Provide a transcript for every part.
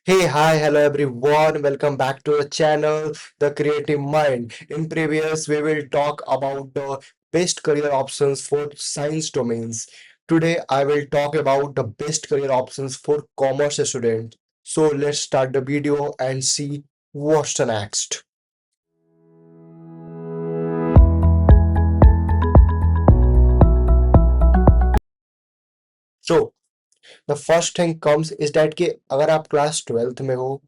Hey, hi, hello everyone. Welcome back to the channel, The Creative Mind. In previous, we will talk about the best career options for science domains. Today, I will talk about the best career options for commerce students. So let's start the video and see what's the next. So the first thing comes is that कि अगर आप class 12th में हो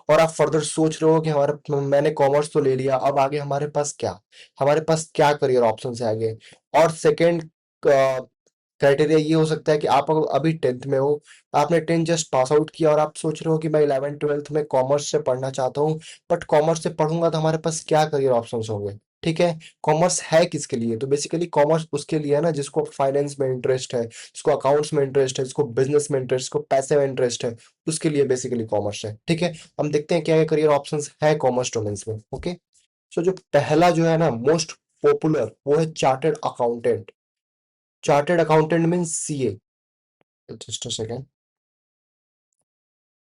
और आप further सोच रहे हो कि हमारा मैंने कॉमर्स तो ले लिया, अब आगे हमारे पास क्या करियर ऑप्शन है आगे। और सेकंड क्राइटेरिया ये हो सकता है कि आप अगर अभी 10th में हो, आपने 10th जस्ट पास आउट किया और आप सोच रहे हो कि मैं 11th 12th में कॉमर्स से पढ़ना चाहता हूँ, बट कॉमर्स से पढ़ूंगा तो हमारे पास क्या करियर ऑप्शन होंगे। ठीक है, कॉमर्स है किसके लिए? तो बेसिकली कॉमर्स उसके लिए है ना जिसको फाइनेंस में इंटरेस्ट है, जिसको अकाउंट्स में इंटरेस्ट है, जिसको बिजनेस में इंटरेस्ट, जिसको पैसे में इंटरेस्ट है, उसके लिए बेसिकली कॉमर्स है। ठीक है, हम देखते हैं क्या क्या करियर ऑप्शंस है कॉमर्स डोमेन्स में। ओके, सो जो पहला जो है ना मोस्ट पॉपुलर वो है chartered accountant. Chartered accountant mean CA. Just a second,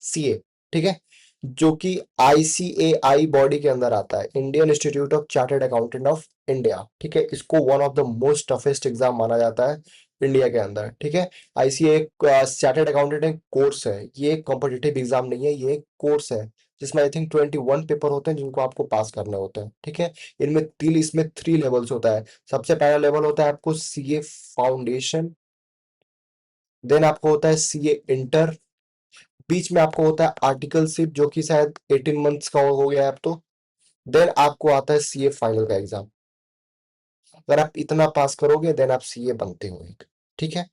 CA. ठीक है, जो कि आईसीएआई बॉडी के अंदर आता है, Indian institute of chartered accountant of India. ठीक है, इसको one of the most toughest exam माना जाता है इंडिया के अंदर। ठीक है, आईसीए चार्टर्ड अकाउंटेंट एक कोर्स है, ये एक कॉम्पिटिटिव एग्जाम नहीं है, ये एक कोर्स है जिसमें आई थिंक 21 पेपर होते हैं जिनको आपको पास करने होते हैं। ठीक है, इसमें 3 लेवल्स होता है। सबसे पहला लेवल होता है आपको सीए फाउंडेशन, देन आपको होता है सीए इंटर, बीच में आपको होता है आर्टिकलशिप जो कि शायद 18 मंथ्स का हो गया है अब तो, देन आपको आता है सीए फाइनल का एग्जाम। अगर आप इतना पास करोगे देन आप सीए बनते हो एक। ठीक है,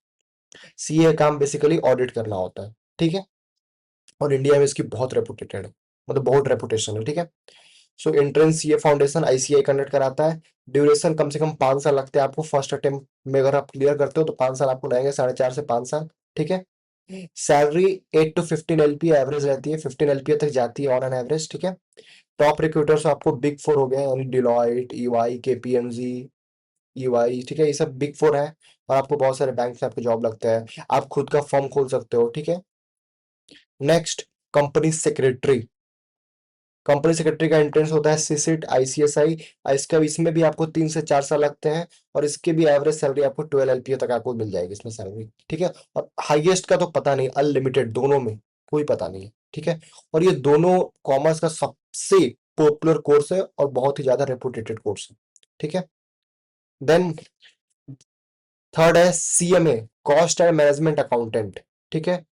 सीए काम बेसिकली ऑडिट करना होता है। ठीक है, और इंडिया में इसकी बहुत रेपुटेटेड है, मतलब बहुत रेपुटेशन है। ठीक है, so entrance CA foundation ICI conduct कराता है। ड्यूरेशन कम से कम 5 साल लगते हैं आपको फर्स्ट अटेम्प्ट में, अगर आप क्लियर करते हो तो 5 साल आपको लगेंगे, 4.5 से 5 साल। ठीक है, सैलरी 8 to 15 LP एवरेज रहती है, 15 LP तक जाती है ऑन एन एवरेज। ठीक है, टॉप रिक्रूटर्स आपको बिग फोर हो गए यानी डिलॉयट, ईवाई, केपीएमजी, ईवाई। ठीक है, ये सब बिग फोर है और आपको बहुत सारे बैंक से आपको जॉब लगता है, आप खुद का फर्म खोल सकते हो। ठीक है, next, company secretary. Company secretary का एंट्रेंस होता है सीसिट आईसीएसआई। इसका इसमें भी आपको 3 से 4 साल लगते हैं और इसके भी एवरेज सैलरी आपको 12 LPA तक आपको मिल जाएगी इसमें सैलरी। ठीक है, और हाईएस्ट का तो पता नहीं, अनलिमिटेड दोनों में कोई पता नहीं है। ठीक है, और ये दोनों कॉमर्स का सबसे पॉपुलर कोर्स है और बहुत ही ज्यादा रेपुटेटेड कोर्स है। ठीक है, देन थर्ड है CMA, cost and management accountant. ठीक है,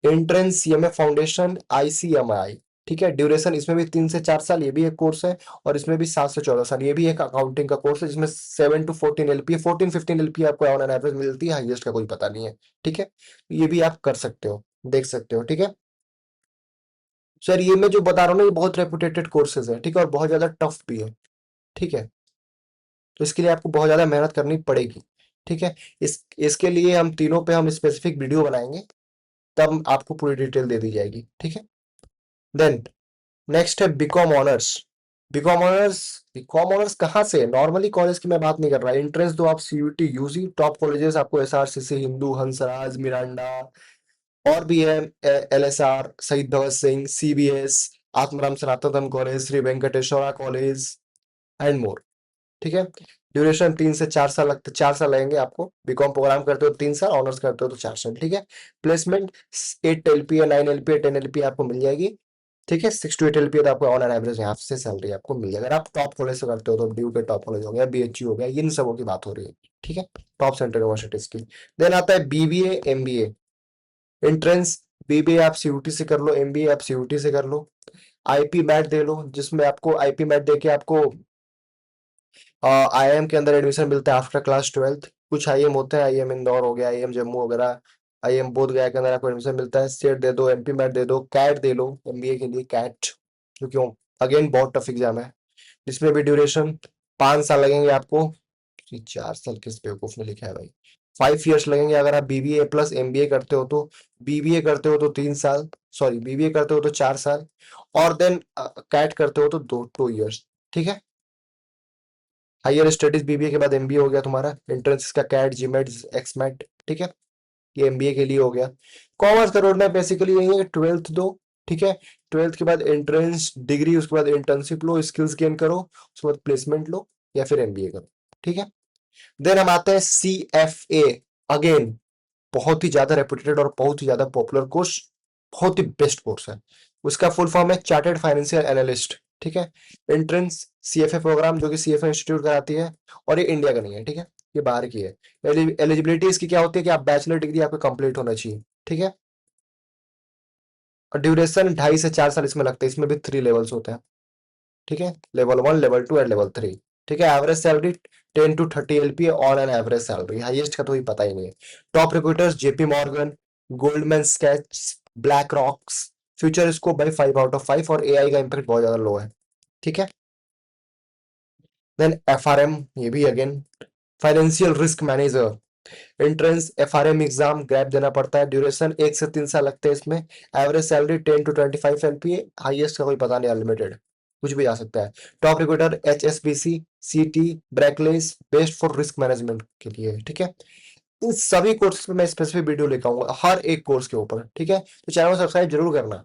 एंट्रेंस सीएमए फाउंडेशन आईसीएमआई। ठीक है, ड्यूरेशन इसमें भी 3 से 4 साल, ये भी एक कोर्स है, और इसमें भी 7 से 14 साल, ये भी एक अकाउंटिंग का कोर्स है जिसमें 7 to 14 LPA, 14 15 LPA आपको ऑन एन एवरेज मिलती है, हाईएस्ट का कोई पता नहीं है। ठीक है, ये भी आप कर सकते हो, देख सकते हो। ठीक है सर, ये मैं जो बता रहा हूँ ना ये बहुत रेपुटेटेड कोर्सेज है। ठीक है, और बहुत ज्यादा टफ भी है। ठीक है, तो इसके लिए आपको बहुत ज्यादा मेहनत करनी पड़ेगी। ठीक है, इसके लिए हम तीनों पे हम स्पेसिफिक वीडियो बनाएंगे, तब आपको पूरी डिटेल दे दी जाएगी। ठीक है, देन नेक्स्ट है बीकॉम ऑनर्स। बीकॉम ऑनर्स कहाँ से? नॉर्मली कॉलेज की मैं बात नहीं कर रहा, एंट्रेंस दो आप सीयूटी यूजी, टॉप कॉलेजेस आपको एसआरसीसी, हिंदू, हंसराज, मिरांडा, और भी है, LSR, Shaheed Bhagat Singh, CBS, Atmaram Sanatan college, Shri Venkateshwara college and more. ठीक है, ड्यूरेशन 3 से 4 साल लगते, 4 साल लगेंगे आपको। बीकॉम प्रोग्राम करते हो 3 साल, ऑनर्स करते हो तो 4 साल। ठीक है, प्लेसमेंट 8 LPA, 9 LPA, 10 LPA आपको मिल जाएगी। ठीक है, 6 to 8 LPA तो आपको ऑन एन एवरेज यहाँ से सैलरी आपको मिल जाएगा। अगर आप टॉप कॉलेज से करते हो तो ड्यू के टॉप कॉलेज हो गया, बीएचयू हो गया, इन सबों की बात हो रही है। ठीक है, टॉप सेंटर यूनिवर्सिटीज की। देन आता है बीबीए एमबीए। एंट्रेंस बीबीए आप सीयूटी से कर लो, एमबीए आप सीयूटी से कर लो, आईपी मैट दे लो, जिसमें आपको आईपी मैट देके आपको आईआईएम के अंदर एडमिशन मिलता है आफ्टर क्लास 12th। कुछ आईएम होते हैं, आईएम इंदौर हो गया, आईएम जम्मू वगैरह, आईएम बोध गया के अंदर आपको एडमिशन मिलता है। सेट दे दो, एमपी मैट दे दो, कैट दे लो एमबीए के लिए, कैट, क्योंकि अगेन बहुत टफ एग्जाम है। इसमें भी ड्यूरेशन 5 साल लगेंगे आपको। ये 4 साल किस बेवकूफ ने लिखा है भाई, 5 years लगेंगे अगर आप बीबीए प्लस एमबीए करते हो तो। बीबीए करते हो तो 3 साल, सॉरी बीबीए करते हो तो 4 साल, और देन कैट करते हो तो 2 years। ठीक है, हायर स्टडीज बीबीए के बाद एमबीए हो गया तुम्हारा, एंट्रेंस का कैट, जीमेट, एक्समेट। ठीक है, ये एमबीए के लिए हो गया। कॉमर्स का रोड मैप बेसिकली यही है, 12th दो, ठीक है। 12th के बाद एंट्रेंस डिग्री, उसके बाद इंटर्नशिप लो, स्किल्स गेन करो, उसके बाद प्लेसमेंट लो या फिर एमबीए करो। ठीक है। देन हम आते हैं CFA। अगेन बहुत ही ज्यादा रेपुटेड और बहुत ही ज्यादा पॉपुलर कोर्स, बहुत ही बेस्ट कोर्स है। उसका फुल फॉर्म है चार्टर्ड फाइनेंशियल एनालिस्ट। ठीक है। एंट्रेंस CFA प्रोग्राम जो कि CFA इंस्टीट्यूट कराती है, और ये इंडिया का नहीं है। ठीक है, ये बाहर की है। एलिजिबिलिटी इसकी क्या होती है कि आप बैचलर डिग्री आपको कंप्लीट होना चाहिए। ठीक है। और ड्यूरेशन 2.5 से 4 साल इसमें लगता है। इसमें भी 3 लेवल्स होते हैं। ठीक है, लेवल 1, लेवल 2 एंड लेवल 3। ठीक है। Average salary 10 to 30 LPA on an average salary. Highest का तो ही पता ही नहीं है। Top recruiters JP Morgan, Goldman सैक्स, ब्लैक रॉक्स। फ्यूचर स्कोप भाई 5 out of 5, और AI का इम्पैक्ट बहुत ज्यादा लो है। ठीक है। देन FRM, ये भी again financial risk manager. Entrance FRM exam gap देना पड़ता है। ड्यूरेशन 1 से 3 साल लगते हैं इसमें। Average salary 10 to 25 LPA, highest का कोई पता नहीं, अनलिमिटेड कुछ भी जा सकता है। Top recruiter HSBC, CT, Barclays, best for risk management के लिए। ठीक है। इन सभी कोर्स पे मैं स्पेसिफिक वीडियो लेकर आऊंगा हर एक कोर्स के ऊपर। ठीक है, तो चैनल को सब्सक्राइब जरूर करना।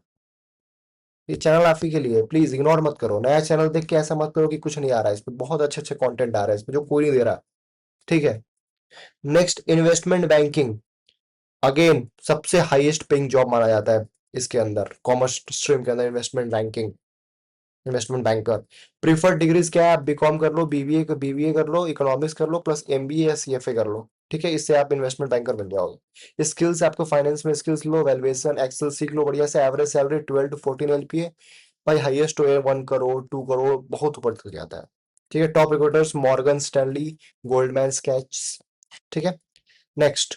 ये चैनल आप ही के लिए, प्लीज इग्नोर मत करो। नया चैनल देख के ऐसा मत करो कि कुछ नहीं आ रहा है इसमें। बहुत अच्छे अच्छे कंटेंट आ रहा है इसमें जो कोई नहीं दे रहा। ठीक है। Next, investment banking. अगेन सबसे हाईएस्ट पेइंग जॉब माना जाता है इसके अंदर, कॉमर्स स्ट्रीम के अंदर। Investment banking, investment banker. Preferred degrees क्या है? आप बीकॉम कर लो, बीबीए कर लो, इकोनॉमिक्स कर लो, प्लस एमबीए या CFA कर लो। ठीक है, इससे आप इन्वेस्टमेंट बैंकर बन जाओगे। स्किल्स आपको फाइनेंस में स्किल्स लो, वैल्यूएशन एक्सेल सीख लो बढ़िया से। Average salary 12 to 14 LPA। भाई हाईएस्ट तो 1 करोड़ 2 करोड़ बहुत ऊपर तक जाता है। ठीक है। Top recruiters Morgan Stanley, Goldman सैक्स। ठीक है। Next,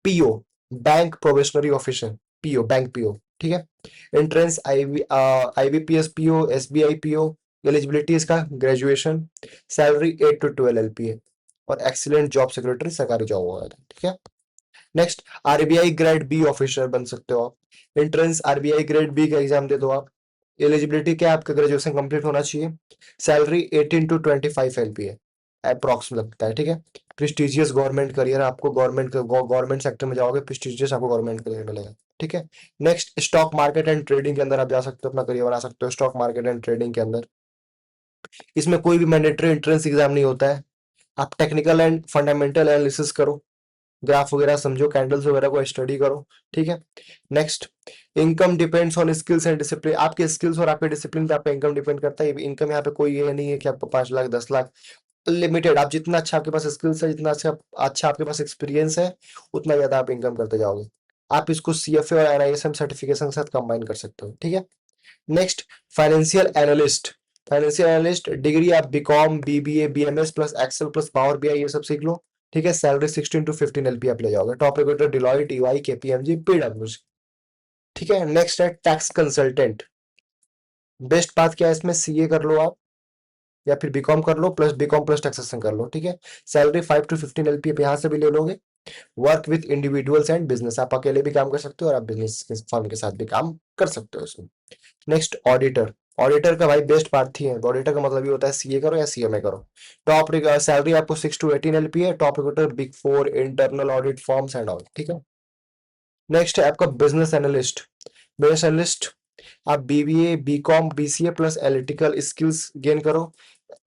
PO, bank probationary officer. PO, bank PO। ठीक है। Entrance IBPS PO, SBI PO। Eligibility इसका ग्रेजुएशन। सैलरी 8 to 12 LPA, और एक्सीलेंट जॉब सिक्योरिटी, सरकारी जॉब होगा। ठीक है। Next, RBI grade B officer बन सकते हो आप। एंट्रेंस RBI ग्रेड बी का एग्जाम दे दो आप। एलिजिबिलिटी क्या है? आपका ग्रेजुएशन कंप्लीट होना चाहिए। सैलरी 18 to 25 LPA अप्रॉक्स लगता है। ठीक है। प्रेस्टिजियस गवर्नमेंट करियर, आपको गवर्नमेंट सेक्टर में जाओगे, प्रेस्टिजियस आपको गवर्नमेंट करियर मिलेगा। ठीक है। Next, stock market and trading के अंदर आप जा सकते हो, अपना करियर बना सकते हो स्टॉक मार्केट एंड ट्रेडिंग के अंदर। इसमें कोई भी मैंडेटरी एंट्रेंस एग्जाम नहीं होता है। आप टेक्निकल एंड फंडामेंटल एनालिसिस करो, ग्राफ वगैरह समझो, कैंडल्स वगैरह को स्टडी करो। ठीक है। Next, income depends on skills and discipline. आपके स्किल्स और आपके डिसिप्लिन पे आपका इनकम डिपेंड करता है। इनकम यहाँ पे कोई ये नहीं है कि आपको 5 लाख 10 लाख, लिमिटेड। आप जितना अच्छा आपके पास स्किल्स है, जितना अच्छा आपके पास एक्सपीरियंस है, उतना ज्यादा आप इनकम करते जाओगे। आप इसको CFA और NISM सर्टिफिकेशन के साथ कंबाइन कर सकते हो। ठीक है। Next, financial analyst. Financial analyst degree आप BCom, BBA, BMS plus Excel plus power BI ये सब सीख लो। ठीक है। सैलरी 16 to 15 LP आप ले जाओगे। Top recruiter Deloitte, EY, KPMG, PwC। ठीक है। नेक्स्ट है टैक्स कंसल्टेंट। बेस्ट बात क्या है इसमें? CA कर लो आप, या फिर बीकॉम कर लो, प्लस बीकॉम प्लस टैक्सेशन कर लो। ठीक है। सैलरी 5 to 15 LP यहाँ से भी ले लोगे। Work with individuals and business, आप अकेले भी काम कर सकते हो और आप बिजनेस के फर्म के साथ भी काम कर सकते हो इसमें। Next, auditor. ऑडिटर का भाई बेस्ट पार्ट ही है। ऑडिटर का मतलब ये होता है CA करो या CMA करो। टॉप सैलरी आपको 6 to 18 LP है। Top recruiter big four, internal audit firms and all. ठीक है। नेक्स्ट है आपका बिजनेस एनालिस्ट। बिजनेस एनालिस्ट आप BBA, BCom, BCA plus analytical skills gain करो।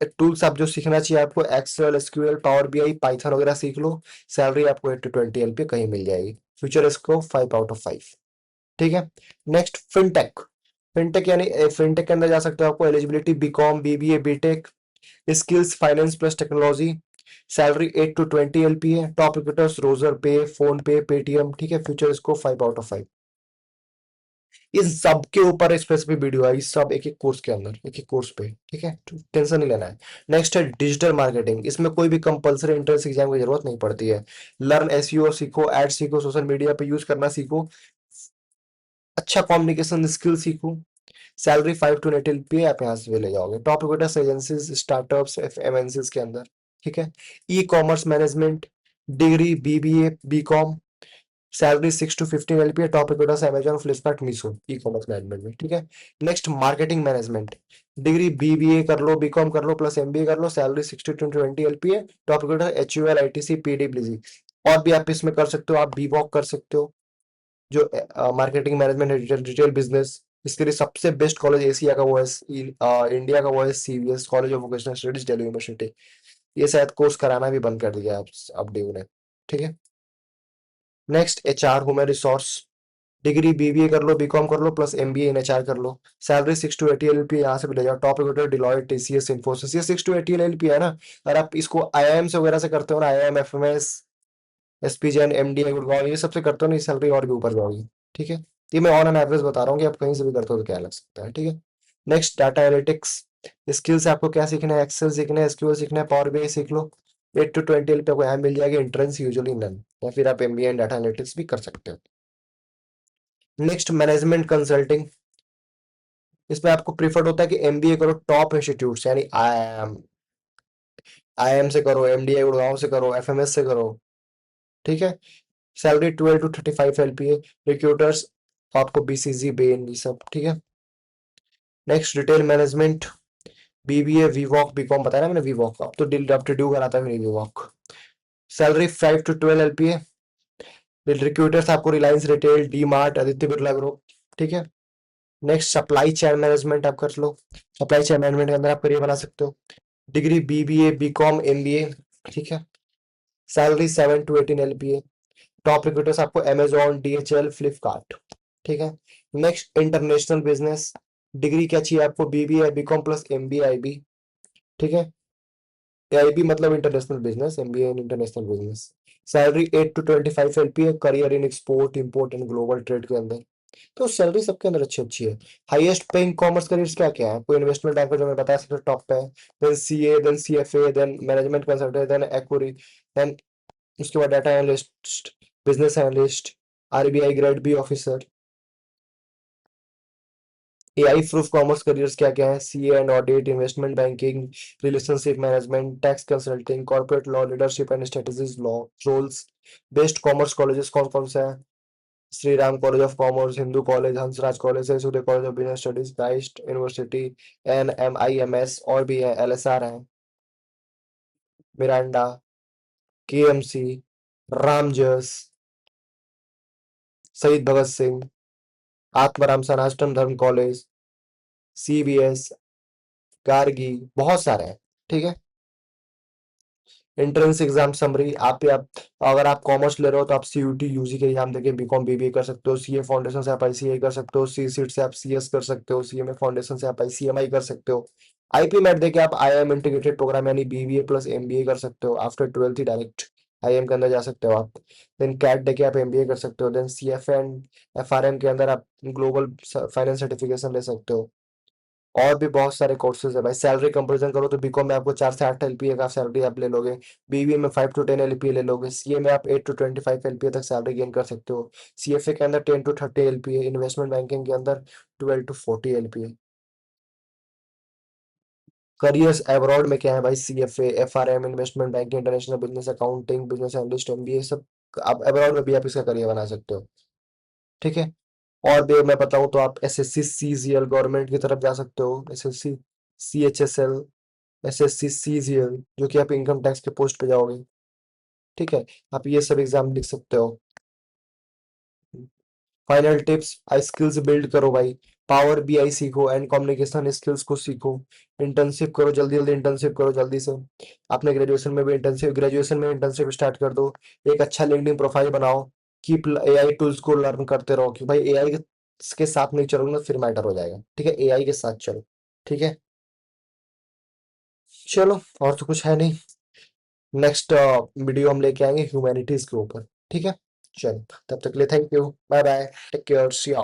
टूल्स आप जो सीखना चाहिए आपको, Excel, SQL, power BI, Python वगैरह सीख लो। सैलरी आपको 8 to 20 LP कहीं मिल जाएगी। फ्यूचर इसको 5 out of 5। ठीक है। Next, fintech. फिनटेक यानी फिनटेक के अंदर जा सकते हो। आपको eligibility BCom, BBA, BTech, skills finance plus technology. Salary 8 to 20 LP है। Top recruiters Razorpay, PhonePe, Paytm. ठीक है। फ्यूचर इसको 5 out of 5। इन सब के ऊपर स्पेसिफिक वीडियो है, इस सब एक एक कोर्स के अंदर, एक एक कोर्स पे। ठीक है, टेंशन नहीं लेना है। नेक्स्ट है डिजिटल मार्केटिंग। इसमें कोई भी कंपलसरी एंट्रेंस एग्जाम की जरूरत नहीं पड़ती है। लर्न SEO सीखो, एड सीखो, सोशल मीडिया पे यूज करना सीखो, अच्छा कम्युनिकेशन स्किल सीखो। सैलरी 5 to 8 LP आप यहाँ से भी ले जाओगे। Top recruiters agencies, startups, MNCs के अंदर। ठीक है। E commerce management degree, BBA, BCom। Salary 6 to 15 LP है। Top recruiters Amazon, Flipkart, Meesho, e commerce management में। ठीक है। Next, marketing management degree, BBA कर लो, BCom कर लो, प्लस MBA कर लो। सैलरी 60 to 20 LP है। Top recruiter HUL, ITC, PwC। और भी आप इसमें कर सकते हो, आप BVOC कर सकते हो, जो मार्केटिंग मैनेजमेंट है, रिटेल बिजनेस। इसके लिए सबसे बेस्ट कॉलेज एशिया का वो है, इंडिया का वो है CVS, college of vocational studies, Delhi university. ये शायद कोर्स कराना भी बंद कर दिया है अब ड्यू ने। ठीक है। Next HR, human resource, degree BBA कर लो, BCom कर लो, प्लस MBA इन HR कर लो। सैलरी 6 to 8 LP यहाँ से भी ले जाओ। Top recruiter Deloitte, TCS, Infosys, ये 6 to 8 LP है ना। अगर आप इसको IIM से वगैरह से करते हो ना, IIM, FMS, SPGN, MDI Gurgaon, ये सबसे करते हो ना, सैलरी और भी ऊपर जाओगी। ठीक है। ये मैं ऑन एन एवरेज बता रहा हूँ कि आप कहीं से भी करते हो तो क्या लग सकता है। ठीक है। Next, data analytics skills. आपको क्या सीखना है? एक्सेल सीखना है, SQL सीखना है, पावर BI सीख लो। 8 to 20 LP आपको यहाँ मिल जाएगी। एंट्रेंस यूजुअली नन, या फिर आप MBA एंड डाटा एनालिटिक्स भी कर सकते हो। Next, management consulting. इसमें आपको प्रीफर्ड होता है कि MBA करो टॉप इंस्टीट्यूट, यानी IIM से करो, MDI गुड़गांव से करो, FMS से करो। ठीक है। सैलरी 12 to 35 LP है। रिक्रूटर्स आपको BCG, बेन, ये सब। ठीक है। Next, retail management, BBA, VWalk, BCom बताया ना मैंने, VWalk अब तो ड्यू कराता है नहीं VWalk। सैलरी 5 to 12 LP है। रिक्रूटर्स आपको Reliance retail, D mart, Aditya Birla group. ठीक है। नेक्स्ट, सप्लाई चेन मैनेजमेंट आप कर लो। सप्लाई चेन मैनेजमेंट के अंदर आप करियर बना सकते हो। Degree BBA, BCom, MBA। ठीक है। सैलरी 7 to 18 LP है। टॉप रिक्रूटर्स आपको Amazon, DHL, फ्लिपकार्ट। ठीक है। Next, international business. डिग्री क्या चाहिए आपको? BBA, BCom plus MBA, IB। ठीक है। AIB मतलब international business, MBA in international business. Salary 8 to 25 LP है। Career in export, import and global trade के अंदर। तो सैलरी सबके अंदर अच्छी अच्छी है। हाईएस्ट पेइंग कॉमर्स करियर्स क्या क्या है? आपको इन्वेस्टमेंट बैंकर जो मैं बताया सबसे टॉप पे है। Then CA, then CFA, then management consultant, then actuary, then उसके बाद data analyst, business analyst, RBI grade B officer. AI proof commerce careers क्या क्या है? CA and audit, investment banking, relationship management, tax consulting, corporate law, leadership and strategies law roles. Best commerce colleges कौन कौन से हैं? Shri Ram college of commerce, Hindu college, Hansraj college है, Surya college of business studies, Christ university, NMIMS, और भी है, LSR है, Miranda, KMC, Ramjas, शहीद भगत सिंह, आत्माराम सनातन धर्म कॉलेज, CBS, गार्गी, बहुत सारे हैं। ठीक है। एंट्रेंस एग्जाम समरी, आप अगर आप कॉमर्स ले रहे हो तो आप CUT UG के एग्जाम देके BCom BBA कर सकते हो। CA फाउंडेशन से आप ICAI कर सकते हो। C सीट से आप CS कर सकते हो। CMA फाउंडेशन से आप ICMI कर सकते हो। IP मैट देके आप IIM इंटीग्रेटेड प्रोग्राम यानी BBA प्लस MBA कर सकते हो। आफ्टर 12th ही डायरेक्ट IIM के अंदर जा सकते हो आप। देन कैट देके आप MBA कर सकते हो। देन CFA एंड FRM के अंदर आप ग्लोबल फाइनेंस सर्टिफिकेशन ले सकते हो। और भी बहुत सारे कोर्सेज है भाई। सैलरी कंपैरिजन करो तो BCom में आपको 4 से 8 LPA का सैलरी आप ले लोगे। BBA में 5 to 10 LPA ले लोगे। CA में आप 8 to 25 LPA तक सैलरी गेन कर सकते हो। CFA के अंदर 10 to 30 LPA, इन्वेस्टमेंट बैंकिंग के अंदर 12 to 40 LPA। करियर्स अब्रॉड में क्या है भाई? CFA, FRM, investment banking, international business accounting, business analyst, MBA, सब आप अब्रॉड में भी आप इसका करियर बना सकते हो। ठीक है। और भी मैं बताऊं तो आप SSC CGL गवर्नमेंट की तरफ जा सकते हो। SSC CHSL, SSC CGL, जो कि आप इनकम टैक्स के पोस्ट पे जाओगे। ठीक है। आप ये सब एग्जाम लिख सकते हो। फाइनल टिप्स, स्किल्स बिल्ड करो भाई। पावर BI सीखो एंड कम्युनिकेशन स्किल्स को सीखो। इंटर्नशिप करो, जल्दी जल्दी इंटर्नशिप करो जल्दी से। अपने ग्रेजुएशन में इंटर्नशिप स्टार्ट कर दो। एक अच्छा लिंक्डइन प्रोफाइल बनाओ। कीप AI टूल्स को लर्न करते रहो, कि भाई AI के साथ नहीं चलोगे ना फिर मैटर हो जाएगा। ठीक है। AI के साथ चलो। ठीक है। चलो, और तो कुछ है नहीं। नेक्स्ट वीडियो हम लेके आएंगे ह्यूमैनिटीज के ऊपर। ठीक है। चलो, तब तक के लिए thank you, bye bye, take care, see you.